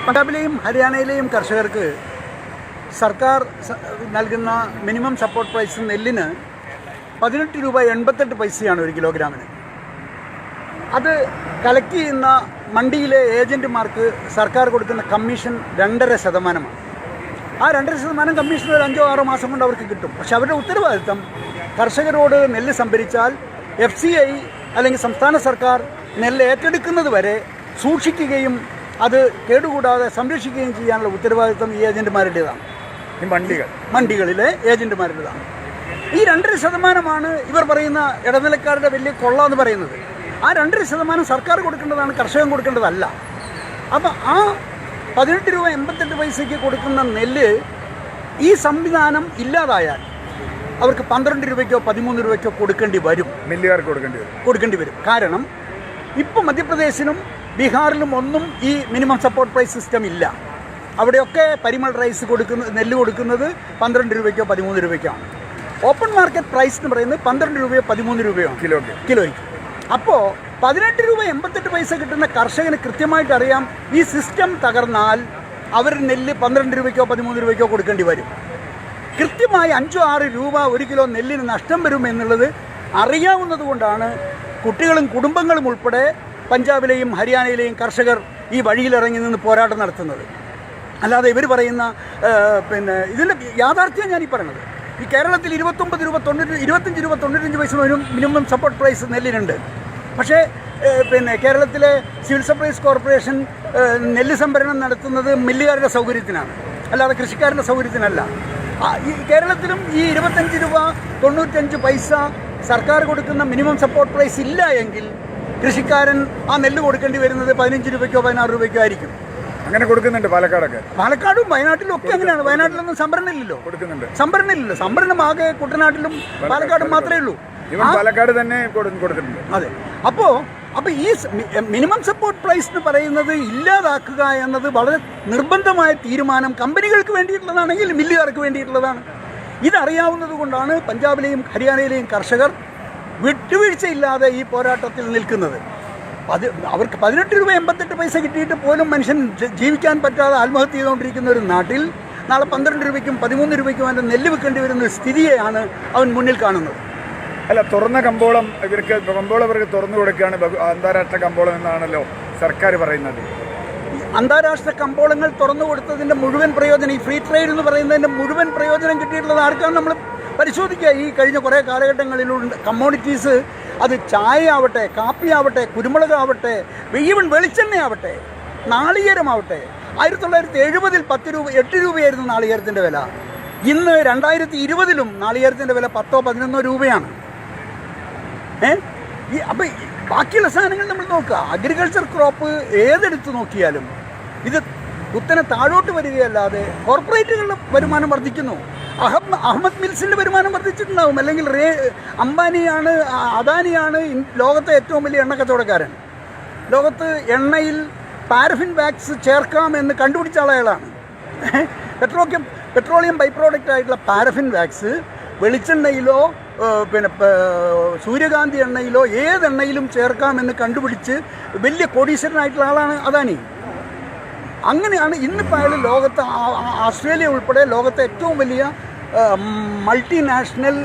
പഞ്ചാബിലെയും ഹരിയാനയിലെയും കർഷകർക്ക് സർക്കാർ നൽകുന്ന മിനിമം സപ്പോർട്ട് പ്രൈസ് നെല്ലിന് 18 രൂപ 88 പൈസയാണ് ഒരു കിലോഗ്രാമിന്. അത് കളക്ട് ചെയ്യുന്ന മണ്ടിയിലെ ഏജൻറ്റുമാർക്ക് സർക്കാർ കൊടുക്കുന്ന കമ്മീഷൻ 2.5%. ആ 2.5% കമ്മീഷൻ ഒരു 5-6 മാസം കൊണ്ട് അവർക്ക് കിട്ടും. പക്ഷെ അവരുടെ ഉത്തരവാദിത്തം കർഷകരോട് നെല്ല് സംഭരിച്ചാൽ FCI അല്ലെങ്കിൽ സംസ്ഥാന സർക്കാർ നെല്ല് ഏറ്റെടുക്കുന്നത് വരെ സൂക്ഷിക്കുകയും അത് കേടുകൂടാതെ സംരക്ഷിക്കുകയും ചെയ്യാനുള്ള ഉത്തരവാദിത്തം ഈ ഏജൻറ്റുമാരുടേതാണ്. ഈ മണ്ടികളിലെ ഏജൻറ്റുമാരുടേതാണ്. ഈ 2.5% ഇവർ പറയുന്ന ഇടനിലക്കാരുടെ വലിയ കൊള്ള എന്ന് പറയുന്നത്. ആ 2.5% സർക്കാർ കൊടുക്കേണ്ടതാണ്, കർഷകൻ കൊടുക്കേണ്ടതല്ല. അപ്പം ആ 18 രൂപ 88 പൈസയ്ക്ക് കൊടുക്കുന്ന നെല്ല് ഈ സംവിധാനം ഇല്ലാതായാൽ അവർക്ക് 12 രൂപയ്ക്കോ 13 രൂപയ്ക്കോ കൊടുക്കേണ്ടി വരും. മില്ലുകാർക്ക് കൊടുക്കേണ്ടി വരും. കാരണം ഇപ്പം മധ്യപ്രദേശിലും ബീഹാറിലും ഒന്നും ഈ മിനിമം സപ്പോർട്ട് പ്രൈസ് സിസ്റ്റം ഇല്ല. അവിടെയൊക്കെ പരിമൾ റൈസ് നെല്ല് കൊടുക്കുന്നത് 12 രൂപയ്ക്കോ 13 രൂപയ്ക്കാണ്. ഓപ്പൺ മാർക്കറ്റ് പ്രൈസ് എന്ന് പറയുന്നത് 12 രൂപയോ 13 രൂപയോ കിലോയ്ക്ക്. അപ്പോൾ 18 രൂപ 88 പൈസ കിട്ടുന്ന കർഷകന് കൃത്യമായിട്ട് അറിയാം ഈ സിസ്റ്റം തകർന്നാൽ അവർ നെല്ല് 12 രൂപയ്ക്കോ 13 രൂപയ്ക്കോ കൊടുക്കേണ്ടി വരും. കൃത്യമായി 5-6 രൂപ ഒരു കിലോ നെല്ലിന് നഷ്ടം വരും എന്നുള്ളത് അറിയാവുന്നത് കൊണ്ടാണ് കുട്ടികളും കുടുംബങ്ങളും ഉൾപ്പെടെ പഞ്ചാബിലെയും ഹരിയാനയിലെയും കർഷകർ ഈ വഴിയിലിറങ്ങി നിന്ന് പോരാട്ടം നടത്തുന്നത്. അല്ലാതെ ഇവർ പറയുന്ന ഇതിൻ്റെ യാഥാർത്ഥ്യം ഞാൻ ഈ പറയുന്നത്. ഈ കേരളത്തിൽ 29 രൂപ 25 രൂപ 95 പൈസ വരും മിനിമം സപ്പോർട്ട് പ്രൈസ് നെല്ലിനുണ്ട്. പക്ഷേ കേരളത്തിലെ സിവിൽ സപ്ലൈസ് കോർപ്പറേഷൻ നെല്ല് സംഭരണം നടത്തുന്നത് മില്ലുകാരുടെ സൗകര്യത്തിനാണ്, അല്ലാതെ കൃഷിക്കാരുടെ സൗകര്യത്തിനല്ല. ഈ കേരളത്തിലും ഈ 25 രൂപ 95 പൈസ സർക്കാർ കൊടുക്കുന്ന മിനിമം സപ്പോർട്ട് പ്രൈസ് ഇല്ല എങ്കിൽ കൃഷിക്കാരൻ ആ നെല്ല് കൊടുക്കേണ്ടി വരുന്നത് 15 രൂപയ്ക്കോ 16 രൂപയ്ക്കോ ആയിരിക്കും. അങ്ങനെ കൊടുക്കുന്നുണ്ട് പാലക്കാടും വയനാട്ടിലും ഒക്കെ അങ്ങനെയാണ്. വയനാട്ടിലൊന്നും സംഭരണമില്ലല്ലോ. സംഭരണം ആകെ കുട്ടനാട്ടിലും പാലക്കാടും മാത്രമേ ഉള്ളൂ. പാലക്കാട് തന്നെ കൊടുക്കുന്നുണ്ട്. അതെ. അപ്പോൾ ഈ മിനിമം സപ്പോർട്ട് പ്രൈസ് എന്ന് പറയുന്നത് ഇല്ലാതാക്കുക എന്നത് വളരെ നിർബന്ധമായ തീരുമാനം കമ്പനികൾക്ക് വേണ്ടിയിട്ടുള്ളതാണെങ്കിൽ മില്ലുകാർക്ക് വേണ്ടിയിട്ടുള്ളതാണ്. ഇതറിയാവുന്നത് കൊണ്ടാണ് പഞ്ചാബിലെയും ഹരിയാനയിലെയും കർഷകർ വിട്ടുവീഴ്ചയില്ലാതെ ഈ പോരാട്ടത്തിൽ നിൽക്കുന്നത്. അവർക്ക് 18 രൂപ 88 പൈസ കിട്ടിയിട്ട് പോലും മനുഷ്യൻ ജീവിക്കാൻ പറ്റാതെ ആത്മഹത്യ ചെയ്തുകൊണ്ടിരിക്കുന്ന ഒരു നാട്ടിൽ നാളെ 12 രൂപയ്ക്കും 13 രൂപയ്ക്കും അവൻ്റെ നെല്ല് വിൽക്കേണ്ടി വരുന്ന സ്ഥിതിയെയാണ് അവൻ മുന്നിൽ കാണുന്നത്. അല്ല, തുറന്ന കമ്പോളം ഇവർക്ക് തുറന്നു കൊടുക്കുകയാണ് അന്താരാഷ്ട്ര കമ്പോളം എന്നാണല്ലോ സർക്കാർ പറയുന്നത്. അന്താരാഷ്ട്ര കമ്പോളങ്ങൾ തുറന്നു കൊടുത്തതിൻ്റെ മുഴുവൻ പ്രയോജനം, ഈ ഫ്രീ ട്രേഡ് എന്ന് പറയുന്നതിൻ്റെ മുഴുവൻ പ്രയോജനം കിട്ടിയിട്ടുള്ളത് ആർക്കാണ് നമ്മൾ പരിശോധിക്കുക. ഈ കഴിഞ്ഞ കുറേ കാലഘട്ടങ്ങളിലുണ്ട് കമ്മോഡിറ്റീസ്, അത് ചായ ആവട്ടെ, കാപ്പി ആവട്ടെ, കുരുമുളകാവട്ടെ, ഈവൻ വെളിച്ചെണ്ണയാവട്ടെ, നാളികേരമാവട്ടെ. 1970-ൽ 8 രൂപയായിരുന്നു നാളികേരത്തിൻ്റെ വില. ഇന്ന് 2020-ലും നാളികേരത്തിൻ്റെ വില 10-11 രൂപയാണ്. അപ്പം ബാക്കിയുള്ള സാധനങ്ങൾ നമ്മൾ നോക്കുക, അഗ്രികൾച്ചർ ക്രോപ്പ് ഏതെടുത്ത് നോക്കിയാലും ഇത് കുത്തനെ താഴോട്ട് വരികയല്ലാതെ കോർപ്പറേറ്റുകളുടെ വരുമാനം വർദ്ധിക്കുന്നു. അഹമ്മദ് മിൽസിൻ്റെ വരുമാനം വർദ്ധിച്ചിട്ടുണ്ടാവും. അല്ലെങ്കിൽ അംബാനിയാണ്, അദാനിയാണ് ലോകത്തെ ഏറ്റവും വലിയ എണ്ണ കച്ചവടക്കാരൻ. ലോകത്ത് എണ്ണയിൽ പാരഫിൻ വാക്സ് ചേർക്കാമെന്ന് കണ്ടുപിടിച്ച ആളുകളാണ്. പെട്രോളിയം ബൈ പ്രോഡക്റ്റ് ആയിട്ടുള്ള പാരഫിൻ വാക്സ് വെളിച്ചെണ്ണയിലോ സൂര്യകാന്തി എണ്ണയിലോ ഏതെണ്ണയിലും ചേർക്കാമെന്ന് കണ്ടുപിടിച്ച് വലിയ കോടീശ്വരനായിട്ടുള്ള ആളാണ് അദാനി. അങ്ങനെയാണ് ഇന്നിപ്പോൾ അയാൾ ലോകത്ത്, ഓസ്ട്രേലിയ ഉൾപ്പെടെ ലോകത്തെ ഏറ്റവും വലിയ മൾട്ടിനാഷണൽ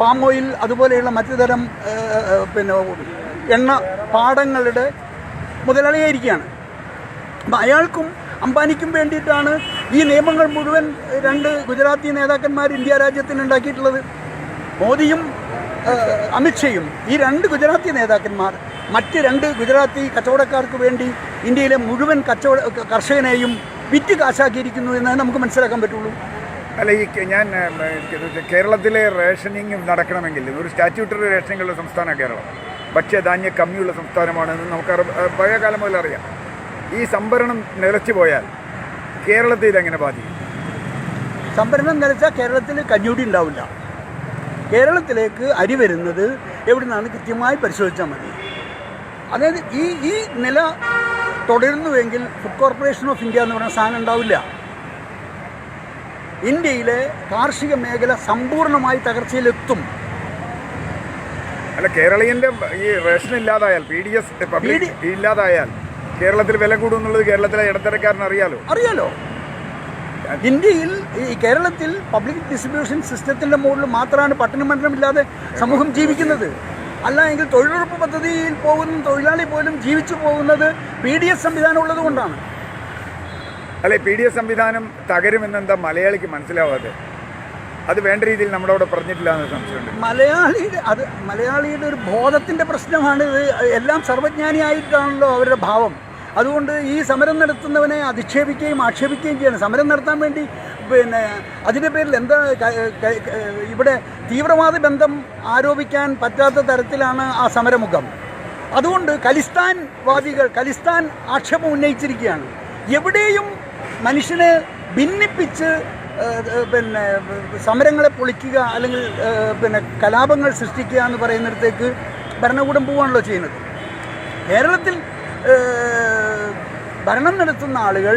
പാം ഓയിൽ അതുപോലെയുള്ള മറ്റു തരം എണ്ണ പാടങ്ങളുടെ മുതലാളിയായിരിക്കുകയാണ്. അപ്പം അയാൾക്കും അംബാനിക്കും വേണ്ടിയിട്ടാണ് ഈ നിയമങ്ങൾ മുഴുവൻ 2 ഗുജറാത്തി നേതാക്കന്മാർ ഇന്ത്യ രാജ്യത്തിന് ഉണ്ടാക്കിയിട്ടുള്ളത്. മോദിയും അമിത്ഷയും ഈ 2 ഗുജറാത്തി നേതാക്കന്മാർ മറ്റ് 2 ഗുജറാത്തി കച്ചവടക്കാർക്ക് വേണ്ടി ഇന്ത്യയിലെ മുഴുവൻ കർഷകനെയും വിറ്റ് കാശാക്കിയിരിക്കുന്നു എന്നേ നമുക്ക് മനസ്സിലാക്കാൻ പറ്റുള്ളൂ. അല്ല, ഞാൻ കേരളത്തിലെ റേഷനിങ് നടക്കണമെങ്കിൽ ഒരു സ്റ്റാറ്റ്യൂട്ടറി റേഷനിങ്ങുള്ള സംസ്ഥാനമാണ് കേരളം. ഭക്ഷ്യധാന്യ കമ്മിയുള്ള സംസ്ഥാനമാണെന്ന് നമുക്ക് പഴയ കാലം മുതൽ അറിയാം. ഈ സംഭരണം നിലച്ചു പോയാൽ കേരളത്തിൽ ഇതെങ്ങനെ ബാധിക്കും? സംഭരണം നിലച്ചാൽ കേരളത്തിൽ കഞ്ഞൂടി ഉണ്ടാവില്ല. കേരളത്തിലേക്ക് അരി വരുന്നത് എവിടെ നിന്നാണ് കൃത്യമായി പരിശോധിച്ചാൽ മതി. അതായത് ഈ നില തുടരുന്നുവെങ്കിൽ ഫുഡ് കോർപ്പറേഷൻ ഓഫ് ഇന്ത്യ എന്ന് പറയുന്ന സാധനം ഉണ്ടാവില്ല. ഇന്ത്യയിലെ കാർഷിക മേഖല സമ്പൂർണ്ണമായി തകർച്ചയിലെത്തും. അല്ല, കേരളീയൻ്റെ ഈ റേഷൻ ഇല്ലാതായാൽ, PDS ഇല്ലാതായാൽ കേരളത്തിൽ വില കൂടുന്നുള്ളത് കേരളത്തിലെ ഇടത്തരക്കാരന് അറിയാലോ. ഇന്ത്യയിൽ ഈ കേരളത്തിൽ പബ്ലിക് ഡിസ്ട്രിബ്യൂഷൻ സിസ്റ്റത്തിൻ്റെ മുകളിൽ മാത്രമാണ് പട്ടണമണ്ഡലമില്ലാതെ സമൂഹം ജീവിക്കുന്നത്. അല്ല എങ്കിൽ തൊഴിലുറപ്പ് പദ്ധതിയിൽ പോകുന്ന തൊഴിലാളി പോലും ജീവിച്ചു പോകുന്നത് PDS സംവിധാനം ഉള്ളത് കൊണ്ടാണ്. അല്ലെ, PDS സംവിധാനം തകരുമെന്നെന്താ മലയാളിക്ക് മനസ്സിലാവാതെ? അത് വേണ്ട രീതിയിൽ നമ്മുടെ അവിടെ പറഞ്ഞിട്ടില്ല എന്ന് സംശയമുണ്ട്. മലയാളിയുടെ ഒരു ബോധത്തിൻ്റെ പ്രശ്നമാണ് ഇത്. എല്ലാം സർവജ്ഞാനിയായിട്ടാണല്ലോ അവരുടെ ഭാവം. അതുകൊണ്ട് ഈ സമരം നടത്തുന്നവനെ അധിക്ഷേപിക്കുകയും ആക്ഷേപിക്കുകയും ചെയ്യണം. സമരം നടത്താൻ വേണ്ടി അതിൻ്റെ പേരിൽ എന്താ ഇവിടെ തീവ്രവാദ ബന്ധം ആരോപിക്കാൻ പറ്റാത്ത തരത്തിലാണ് ആ സമരമുഖം. അതുകൊണ്ട് ഖലിസ്ഥാൻ ആക്ഷേപം ഉന്നയിച്ചിരിക്കുകയാണ്. എവിടെയും മനുഷ്യനെ ഭിന്നിപ്പിച്ച് സമരങ്ങളെ പൊളിക്കുക അല്ലെങ്കിൽ കലാപങ്ങൾ സൃഷ്ടിക്കുക എന്ന് പറയുന്നിടത്തേക്ക് ഭരണകൂടം പോവുകയാണല്ലോ ചെയ്യുന്നത്. കേരളത്തിൽ ഭരണം നടത്തുന്ന ആളുകൾ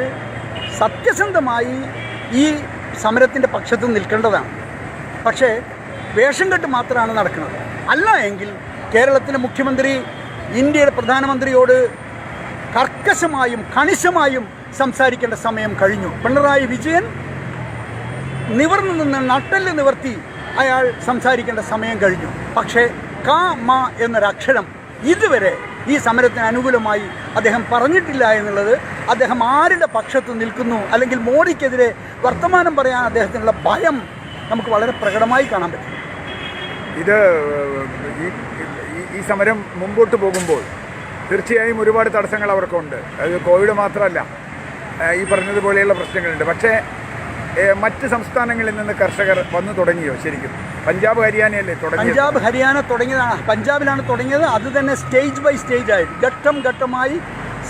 സത്യസന്ധമായി ഈ സമരത്തിൻ്റെ പക്ഷത്ത് നിൽക്കേണ്ടതാണ്. പക്ഷേ വേഷം കെട്ട് മാത്രമാണ് നടക്കുന്നത്. അല്ല എങ്കിൽ കേരളത്തിലെ മുഖ്യമന്ത്രി ഇന്ത്യയുടെ പ്രധാനമന്ത്രിയോട് കർക്കശമായും കണിശമായും സംസാരിക്കേണ്ട സമയം കഴിഞ്ഞു. പിണറായി വിജയൻ നിവർന്നു നിന്ന് നട്ടെല്ല് നിവർത്തി അയാൾ സംസാരിക്കേണ്ട സമയം കഴിഞ്ഞു. പക്ഷേ മ എന്നൊരക്ഷരം ഇതുവരെ ഈ സമരത്തിന് അനുകൂലമായി അദ്ദേഹം പറഞ്ഞിട്ടില്ല എന്നുള്ളത് അദ്ദേഹം ആരുടെ പക്ഷത്ത് നിൽക്കുന്നു അല്ലെങ്കിൽ മോഡിക്കെതിരെ വർത്തമാനം പറയാൻ അദ്ദേഹത്തിനുള്ള ഭയം നമുക്ക് വളരെ പ്രകടമായി കാണാൻ പറ്റും. ഇത് ഈ സമരം മുമ്പോട്ട് പോകുമ്പോൾ തീർച്ചയായും ഒരുപാട് തടസ്സങ്ങൾ അവർക്കുണ്ട്. അത് കോവിഡ് മാത്രമല്ല, ഈ പറഞ്ഞതുപോലെയുള്ള പ്രശ്നങ്ങളുണ്ട്. പക്ഷേ മറ്റ് സംസ്ഥാനങ്ങളിൽ നിന്ന് കർഷകർ വന്നു തുടങ്ങിയോ? ശരിക്കും പഞ്ചാബ് ഹരിയാനയല്ലേ തുടങ്ങിയത്? പഞ്ചാബ് ഹരിയാന തുടങ്ങിയതാണ്. പഞ്ചാബിലാണ് തുടങ്ങിയത്. അത് തന്നെ സ്റ്റേജ് ബൈ സ്റ്റേജ് ആയി ഘട്ടം ഘട്ടമായി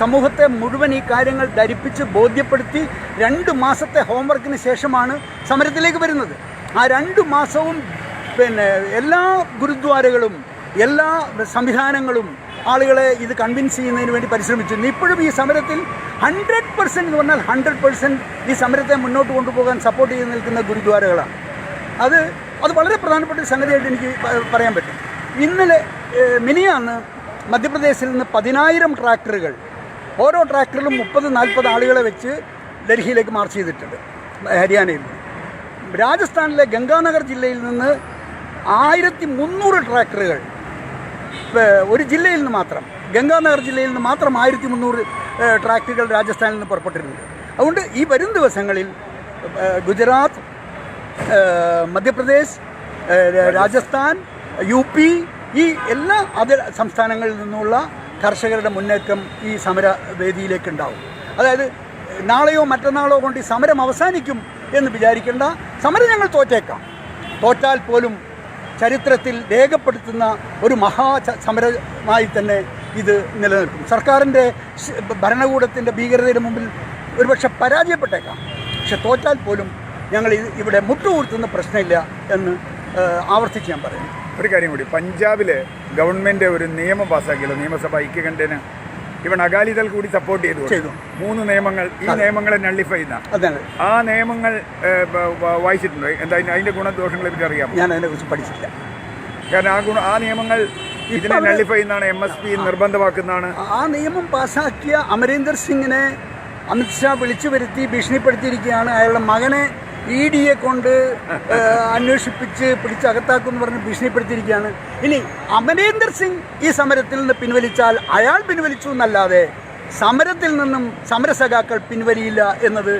സമൂഹത്തെ മുഴുവൻ ഈ കാര്യങ്ങൾ ധരിപ്പിച്ച് ബോധ്യപ്പെടുത്തി 2 മാസത്തെ ഹോംവർക്കിന് ശേഷമാണ് സമരത്തിലേക്ക് വരുന്നത്. ആ 2 മാസവും എല്ലാ ഗുരുദ്വാരകളും എല്ലാ സംവിധാനങ്ങളും ആളുകളെ ഇത് കൺവിൻസ് ചെയ്യുന്നതിന് വേണ്ടി പരിശ്രമിച്ചിരുന്നു. ഇപ്പോഴും ഈ സമരത്തിൽ 100% എന്ന് പറഞ്ഞാൽ 100% ഈ സമരത്തെ മുന്നോട്ട് കൊണ്ടുപോകാൻ സപ്പോർട്ട് ചെയ്ത് നിൽക്കുന്ന ഗുരുദ്വാരകളാണ്. അത് വളരെ പ്രധാനപ്പെട്ട ഒരു സംഗതിയായിട്ട് എനിക്ക് പറയാൻ പറ്റും. ഇന്നലെ മിനിയാന്ന് മധ്യപ്രദേശിൽ നിന്ന് 10,000 ട്രാക്ടറുകൾ, ഓരോ ട്രാക്ടറിലും 30-40 ആളുകളെ വെച്ച് ഡൽഹിയിലേക്ക് മാർച്ച് ചെയ്തിട്ടുണ്ട്. ഹരിയാനയിൽ നിന്ന് രാജസ്ഥാനിലെ ഗംഗാനഗർ ജില്ലയിൽ നിന്ന് 1300 ട്രാക്ടറുകൾ ഒരു ജില്ലയിൽ നിന്ന് മാത്രം, ഗംഗാനഗർ ജില്ലയിൽ നിന്ന് മാത്രം 1300 ട്രാക്ടറുകൾ രാജസ്ഥാനിൽ നിന്ന് പുറപ്പെട്ടിട്ടുണ്ട്. അതുകൊണ്ട് ഈ വരും ദിവസങ്ങളിൽ ഗുജറാത്ത്, മധ്യപ്രദേശ്, രാജസ്ഥാൻ, UP ഈ എല്ലാ സംസ്ഥാനങ്ങളിൽ നിന്നുള്ള കർഷകരുടെ മുന്നേറ്റം ഈ സമരവേദിയിലേക്ക് ഉണ്ടാവും. അതായത് നാളെയോ മറ്റന്നാളോ കൊണ്ട് ഈ സമരം അവസാനിക്കും എന്ന് വിചാരിക്കേണ്ട. സമരം ഞങ്ങൾ തോറ്റാൽ പോലും ചരിത്രത്തിൽ രേഖപ്പെടുത്തുന്ന ഒരു സമരമായി തന്നെ ഇത് നിലനിൽക്കും. സർക്കാരിൻ്റെ ഭരണകൂടത്തിൻ്റെ ഭീകരതയുടെ മുമ്പിൽ ഒരുപക്ഷെ പരാജയപ്പെട്ടേക്കാം. പക്ഷെ തോറ്റാൽ പോലും ഞങ്ങൾ ഇവിടെ മുട്ടുകൂർത്തുന്ന പ്രശ്നമില്ല എന്ന് ആവർത്തിച്ച് ഞാൻ പറയുന്നു. ഒരു കാര്യം കൂടി, പഞ്ചാബിൽ ഗവൺമെൻറ് ഒരു നിയമം പാസ്സാക്കിയല്ലോ, നിയമസഭ ഐക്യകണ്ഠേന ഇവൻ അകാലിദൾ കൂടി സപ്പോർട്ട് ചെയ്തു 3 നിയമങ്ങൾ. ഈ നിയമങ്ങളെ നള്ളിഫൈ ചെയ്യുന്ന ആ നിയമങ്ങൾ വായിച്ചിട്ടുണ്ടോ? എന്താ അതിൻ്റെ ഗുണദോഷങ്ങളെ പറ്റി അറിയാം? ഞാൻ അതിനെക്കുറിച്ച് പഠിച്ചില്ല. കാരണം ആ നിയമങ്ങൾ ഇതിനെ നള്ളിഫൈ ചെയ്യുന്നതാണ്, MSP നിർബന്ധമാക്കുന്നതാണ്. ആ നിയമം പാസ്സാക്കിയ അമരീന്ദർ സിംഗിനെ അമിത്ഷാ വിളിച്ചു വരുത്തി ഭീഷണിപ്പെടുത്തിയിരിക്കുകയാണ്. അയാളുടെ മകനെ ED കൊണ്ട് അന്വേഷിപ്പിച്ച് പിടിച്ചകത്താക്കുമെന്ന് പറഞ്ഞ് ഭീഷണിപ്പെടുത്തിയിരിക്കുകയാണ്. ഇനി അമരീന്ദർ സിംഗ് ഈ സമരത്തിൽ നിന്ന് പിൻവലിച്ചാൽ അയാൾ പിൻവലിച്ചു എന്നല്ലാതെ സമരത്തിൽ നിന്നും സമരസഖാക്കൾ പിൻവലിയില്ല എന്നത്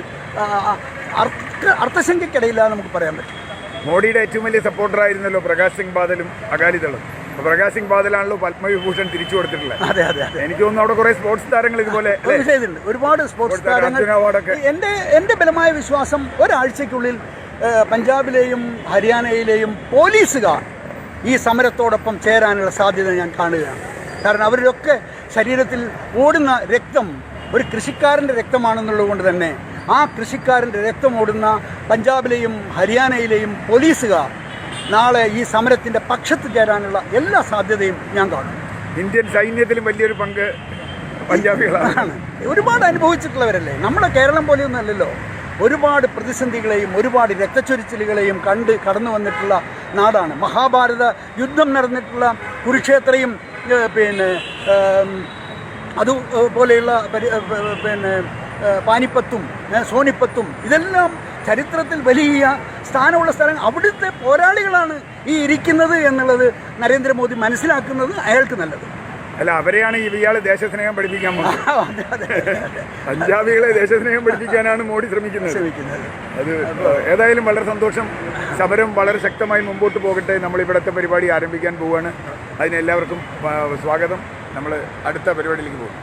അർത്ഥശങ്കയ്ക്കിടയില്ല നമുക്ക് പറയാൻ പറ്റും. മോഡിയുടെ ഏറ്റവും വലിയ സപ്പോർട്ടറായിരുന്നല്ലോ പ്രകാശ് സിംഗ് ബാദലും അകാലിദളും. അപ്പോൾ പ്രകാശ് സിംഗ് ബാദലാണല്ലോ പത്മവിഭൂഷൺ തിരിച്ചു കൊടുത്തിട്ടുള്ളത്. അതെ. എനിക്ക് തോന്നുന്നു അവിടെ കുറേ സ്പോർട്സ് താരങ്ങൾ ഇതുപോലെ ചെയ്തിട്ടുണ്ട്. ഒരുപാട് സ്പോർട്സ് താരങ്ങൾ. എൻ്റെ ബലമായ വിശ്വാസം ഒരാഴ്ചയ്ക്കുള്ളിൽ പഞ്ചാബിലെയും ഹരിയാനയിലെയും പോലീസുകാർ ഈ സമരത്തോടൊപ്പം ചേരാനുള്ള സാധ്യത ഞാൻ കാണുകയാണ്. കാരണം അവരുടെയൊക്കെ ശരീരത്തിൽ ഓടുന്ന രക്തം ഒരു കൃഷിക്കാരൻ്റെ രക്തമാണെന്നുള്ളത് കൊണ്ട് തന്നെ ആ കൃഷിക്കാരൻ്റെ രക്തം ഓടുന്ന പഞ്ചാബിലെയും ഹരിയാനയിലെയും പോലീസുകാർ നാളെ ഈ സമരത്തിൻ്റെ പക്ഷത്ത് ചേരാനുള്ള എല്ലാ സാധ്യതയും ഞാൻ കാണും. ഇന്ത്യൻ സൈന്യത്തിലും വലിയൊരു പങ്ക് പഞ്ചാബികളാണ്. ഒരുപാട് അനുഭവിച്ചിട്ടുള്ളവരല്ലേ. നമ്മുടെ കേരളം പോലെയൊന്നുമല്ലല്ലോ. ഒരുപാട് പ്രതിസന്ധികളെയും ഒരുപാട് രക്തച്ചൊരിച്ചിലുകളെയും കടന്നു വന്നിട്ടുള്ള നാടാണ്. മഹാഭാരത യുദ്ധം നടന്നിട്ടുള്ള കുരുക്ഷേത്രയും അതുപോലെയുള്ള പിന്നെ പാനിപ്പത്തും സോനിപ്പത്തും ഇതെല്ലാം ചരിത്രത്തിൽ വലിയ സ്ഥാനമുള്ള സ്ഥലങ്ങൾ. അവിടുത്തെ പോരാളികളാണ് ഈ ഇരിക്കുന്നത് എന്നുള്ളത് നരേന്ദ്രമോദി മനസ്സിലാക്കുന്നത് അയാൾക്ക് നല്ലത്. അല്ല, അവരെയാണ് ഇയാൾ ദേശസ്നേഹം പഠിപ്പിക്കാൻ പോകുന്നത്. പഞ്ചാബികളെ ദേശസ്നേഹം പഠിപ്പിക്കാനാണ് മോഡി ശ്രമിക്കുന്നത്. അത് ഏതായാലും വളരെ സന്തോഷം. സമരം വളരെ ശക്തമായി മുമ്പോട്ട് പോകട്ടെ. നമ്മൾ ഇവിടുത്തെ പരിപാടി ആരംഭിക്കാൻ പോവുകയാണ്. അതിനെല്ലാവർക്കും സ്വാഗതം. നമ്മൾ അടുത്ത പരിപാടിയിലേക്ക് പോകും.